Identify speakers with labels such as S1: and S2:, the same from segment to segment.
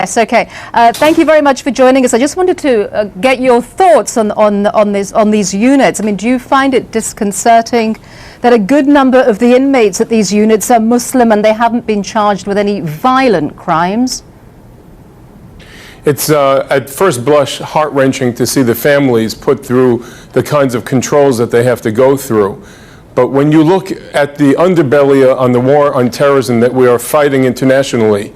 S1: Yes, okay. Thank you very much for joining us. I just wanted to get your thoughts on these units. I mean, do you find it disconcerting that a good number of the inmates at these units are Muslim and they haven't been charged with any violent crimes?
S2: It's at first blush heart-wrenching to see the families put through the kinds of controls that they have to go through. But when you look at the underbelly on the war on terrorism that we are fighting internationally,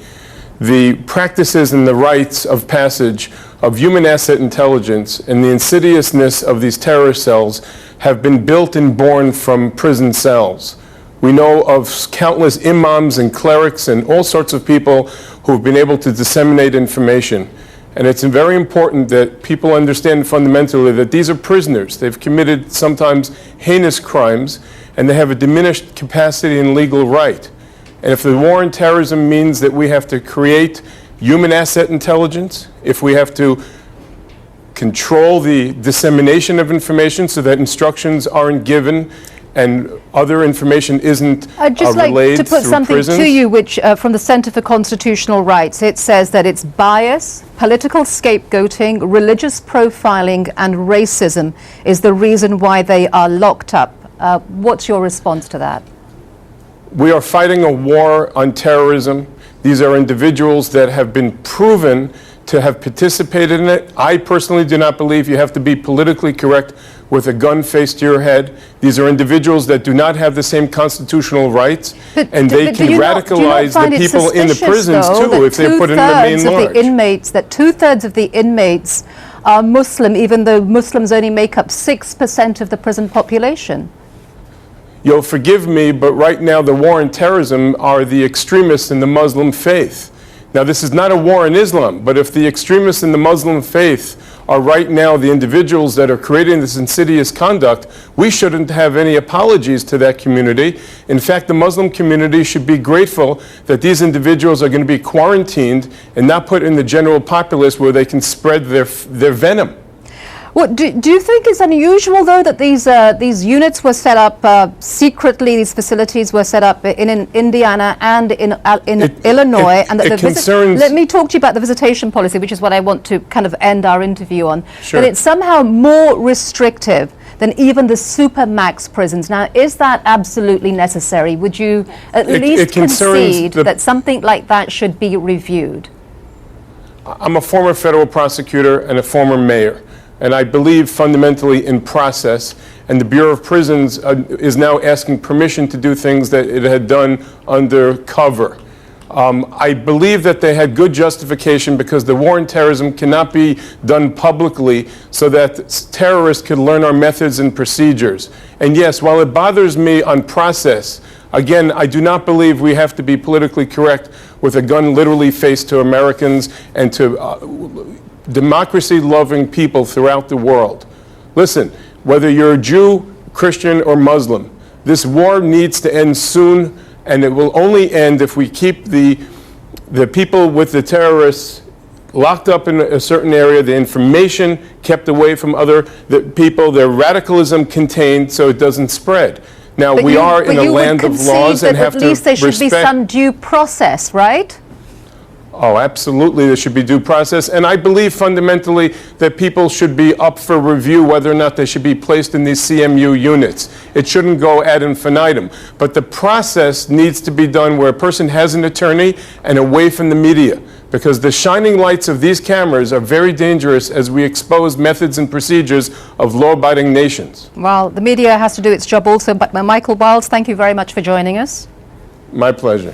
S2: the practices and the rites of passage of human asset intelligence and the insidiousness of these terror cells have been built and born from prison cells. We know of countless imams and clerics and all sorts of people who have been able to disseminate information. And it's very important that people understand fundamentally that these are prisoners. They've committed sometimes heinous crimes, and they have a diminished capacity and legal right. And if the war on terrorism means that we have to create human asset intelligence, if we have to control the dissemination of information so that instructions aren't given and other information isn't
S1: I'd just like to put something to you, which from the Center for Constitutional Rights, it says that it's bias, political scapegoating, religious profiling, and racism is the reason why they are locked up. What's your response to that?
S2: We are fighting a war on terrorism. These are individuals that have been proven to have participated in it. I personally do not believe you have to be politically correct with a gun faced to your head. These are individuals that do not have the same constitutional rights, and they can radicalize the people in the prisons too if they're put in the main lodge.
S1: That two-thirds of the inmates are Muslim, even though Muslims only make up 6% of the prison population.
S2: You'll forgive me, but right now the war on terrorism are the extremists in the Muslim faith. Now, this is not a war in Islam, but if the extremists in the Muslim faith are right now the individuals that are creating this insidious conduct, we shouldn't have any apologies to that community. In fact, the Muslim community should be grateful that these individuals are going to be quarantined and not put in the general populace where they can spread their venom.
S1: What, do you think it's unusual, though, that these units were set up secretly, these facilities were set up in Indiana and in Illinois? And that let me talk to you about the visitation policy, which is what I want to kind of end our interview on.
S2: Sure.
S1: That it's somehow more restrictive than even the supermax prisons. Now, is that absolutely necessary? Would you at least concede that something like that should be reviewed?
S2: I'm a former federal prosecutor and a former mayor. And I believe fundamentally in process, and the Bureau of Prisons is now asking permission to do things that it had done undercover. I believe that they had good justification because the war on terrorism cannot be done publicly so that terrorists could learn our methods and procedures. And yes, while it bothers me on process, again, I do not believe we have to be politically correct with a gun literally faced to Americans and to democracy-loving people throughout the world. Listen, whether you're a Jew, Christian, or Muslim, this war needs to end soon, and it will only end if we keep the people with the terrorists locked up in a certain area, the information kept away from other people, their radicalism contained so it doesn't spread. Now, we are in a land of laws and have to respect. At least there should be some due process, right? Oh, absolutely, there should be due process. And I believe fundamentally that people should be up for review whether or not they should be placed in these CMU units. It shouldn't go ad infinitum. But the process needs to be done where a person has an attorney and away from the media. Because the shining lights of these cameras are very dangerous as we expose methods and procedures of law-abiding nations. Well, the media has to do its job also. But Michael Wiles, thank you very much for joining us. My pleasure.